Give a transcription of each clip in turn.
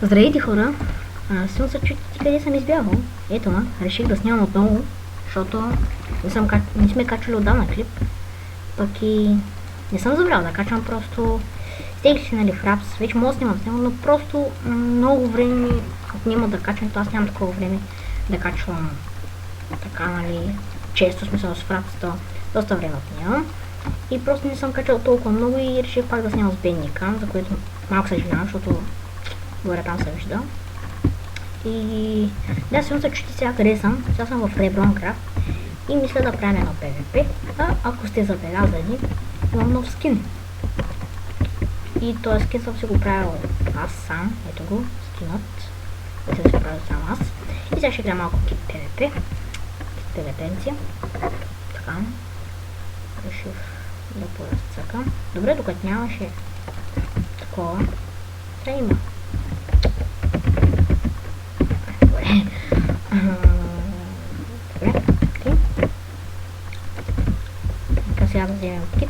Здравейте хора! Силно се чудите къде съм избягал. Ето ма, реших да снимам отново, защото не сме качвали отдавна клип. Пък и не съм забрал да качвам, просто стеглих си, нали, в Рапс. Вече мога да снимам с него, но просто много време отнема да качвам, то аз нямам такова време да качвам така, нали, често, смисъл с Рапс, то доста време отнема. И просто не съм качал толкова много и реших пак да снимам с Бендикам, за което малко съжалявам, защото горе там се вижда. И да, сигурно се чути сега къде съм. Сега съм в Rebroncraft и мисля да правим едно PvP. Ако сте забелязали, имам нов скин. И този скин съм си го правил аз сам. Ето го, скинът. Да се правил сам аз. И сега ще играя малко PvP. PvP-нци. Така. Реших да поразцъкам. Добре, докато нямаше такова. Сега има. Добре, окей. Така сега да вземем кит.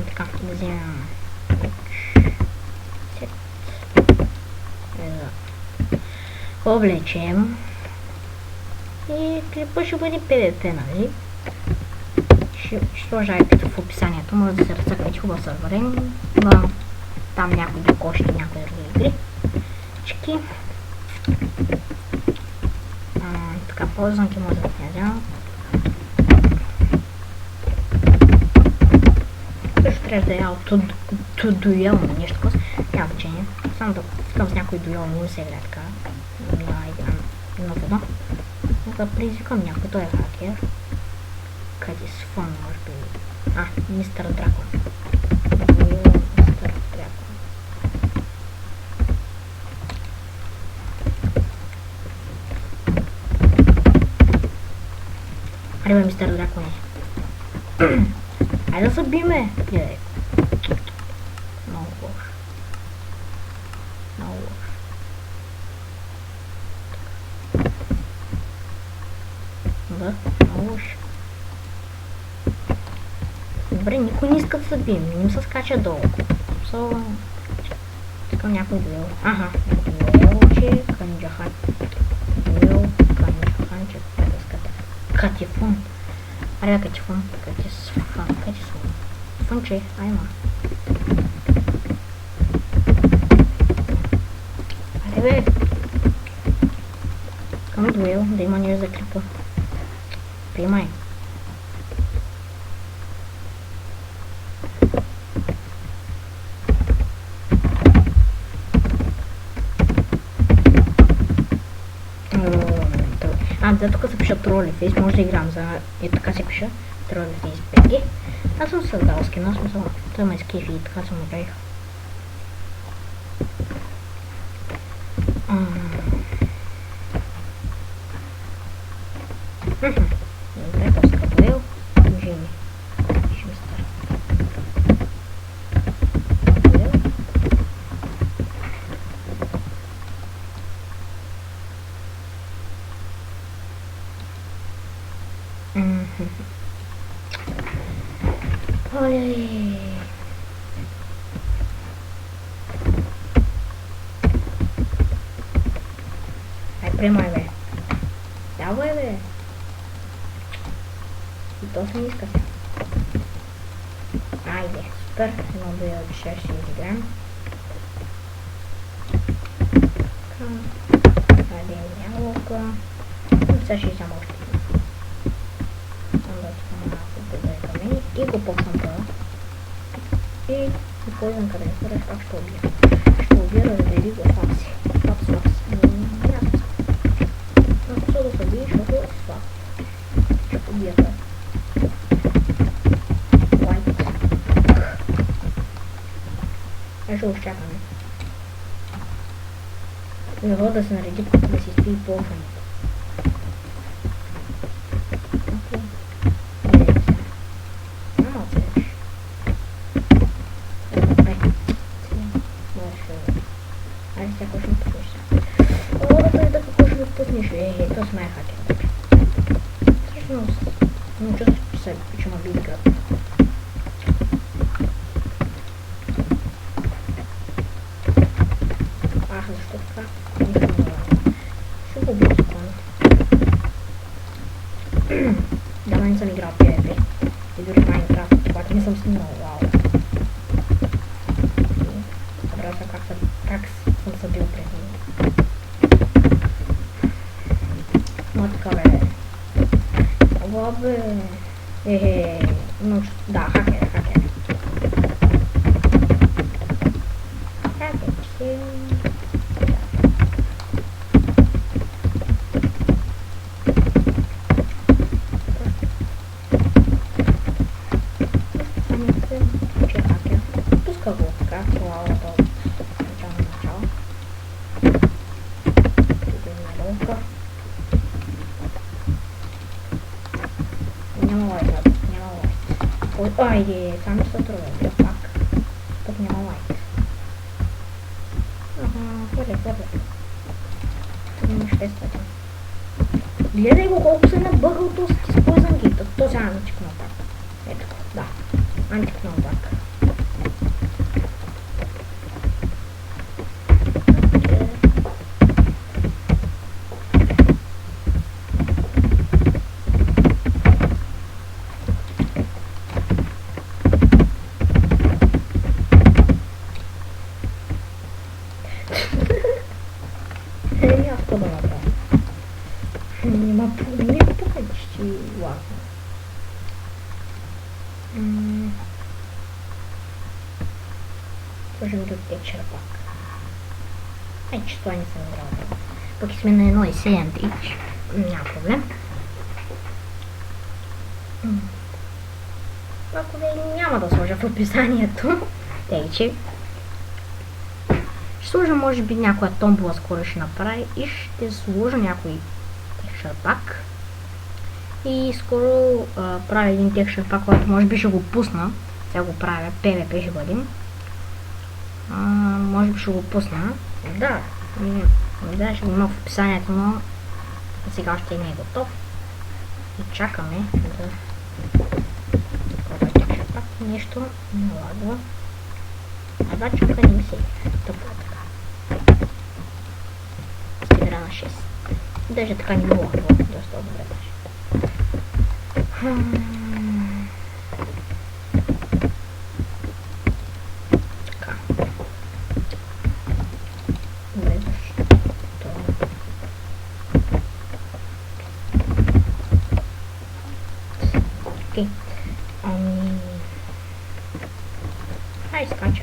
Така, да вземем сет. Облечем. И клипа ще бъде PvP, нали? Ще сложа IP в описанието, може да се разцъквате хубаво сървърен. Има там някои докошки, някои други игри. Чики. Така, ползванки може да князя. Също трябва да е дуел на нещо такова. Няма значение. Само да искам с някой дуел, не ми се играе така. Няма играм едно в едно. Да предизвикам някой, той е хакер. Къде с фон, може би. Мистер Дракон. Мистер Дракон. Аре, мистер Дракон е. Айде да се биме. Много лош. Много лош. Да, много лош. Добре, никой не иска да се бием. Не им се скача долу. Искам някой дуел. Дуел, че канджахан. Дуел, канджаханче. Катифон. Аре, катифон. Катифон. Фънче, айма. Аре, бе. Искам дуел, да има нещо за клипа. Приемай. Да, тук се пиша Тролифейс, може да играм за... Ето така се пиша Тролифейс BG. Аз съм създал скина, смисъл, той ме скефи и така съм направих. Добре, пуска дуел. Жени. Ще ми стара. Дуел. Ой. Ай, приемай, бе. Давай, бе. И то се не иска сега. Айде, супер. Едно дуел, че ще изиграем. Айде, ябълка. Сега ще изям още. И го попнам това. И използвам къде. Сега как ще убия. Ще убия, раздели го факси. Факс. Ясно. Но какво да се убие, защото е факс. Ще убия това. Лайк. Ще го изчакаме. Него да се нареди, да си стои ползването. То сме хакер. Всъщност, не чувствам, че ме би играт. защо така? Нищо не лагва. Ще го убия спокойно. Давно не съм играл PvP. И дори в Minecraft, обаче не съм снимал, вау. Забравя се как съм се бил пред него. Но така бе. Ова бе. Да, хакер. Пуска го така, цялото от начало. Тук е лодка. Няма лайк. Айде, само се трудя, пак. Тук няма лайк. Хвърля. Тук има 600. Гледай го колко се набъгал този използван гейт. Този антикнал пак. Ето, да. Антикнал пак. Аз какво да направя? Нема почти ладно. Сложим тук течера пак. Че това не съм играл. Пък сме на 1.7 тич. Няма проблем. Ако ви няма да сложа в описанието. Тече. Ще сложа може би някоя томбола скоро ще направи и ще сложа някой текстчър пак. И скоро правя един текстчър пак, който може би ще го пусна. Сега го правя, PvP ще бъдем. Може би ще го пусна. Да, ще го има в описанието, но сега още не е готов. И чакаме да текстчър пак. Нещо не лагва. Да, чака не ми се тъпва така. Игра на 6. Даже така не мога, доста добре даже. Така. Добре, защо? Окей. Хай, скача.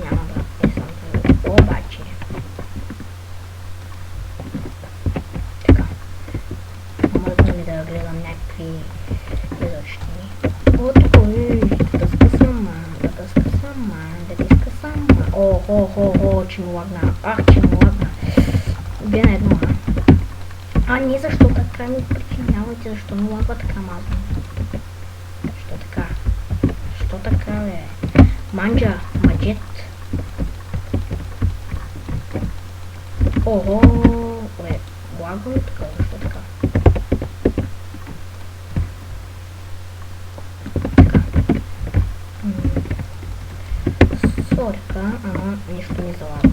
Няма да е съм обаче. Така. Може ми да гледам някакви изобщини. О, тук да дъска сама. О, че му лагна. Че му лагна. Бе на едно, не, защо така ми причинявате, защо ми лагва така мазно? Защо така, бе? Маджет. Бе, лагва ли така, защо така? Сорика, нищо не залагва.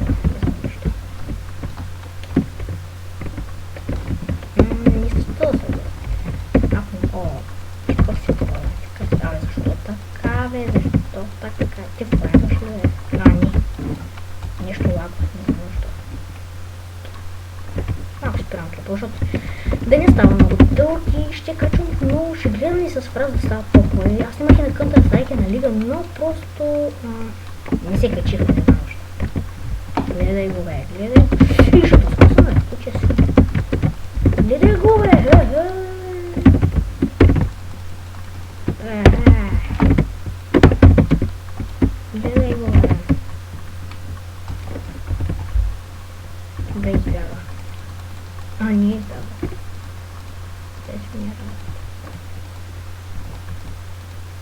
Защо така? Ти вкарваш ли рани? Нещо лагва, не знам защо. Малко ще спирам клипа, защото да не става много дълг и ще качвам много, ще гледам и с фраз да става по-хубаво. Аз снимах и на Counter-Strike на лига, но просто не се качих, не знам защо. Гледай го, бе, гледай. И ще подскосвам, бе, куче си. Гледай го, бе, Гледай го, бе. Да избяга. Не избяга. Те си ми работа.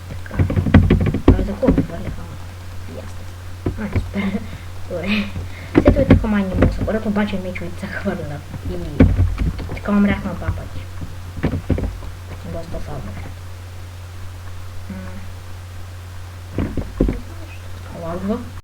Така. За какво ми хвърляха? Ясно. Супер. Добре. След това така май не мога да се хвърлят, обаче мечовете се хвърлят. И така умрях на 2 пъти. Доста слабо. Лагва.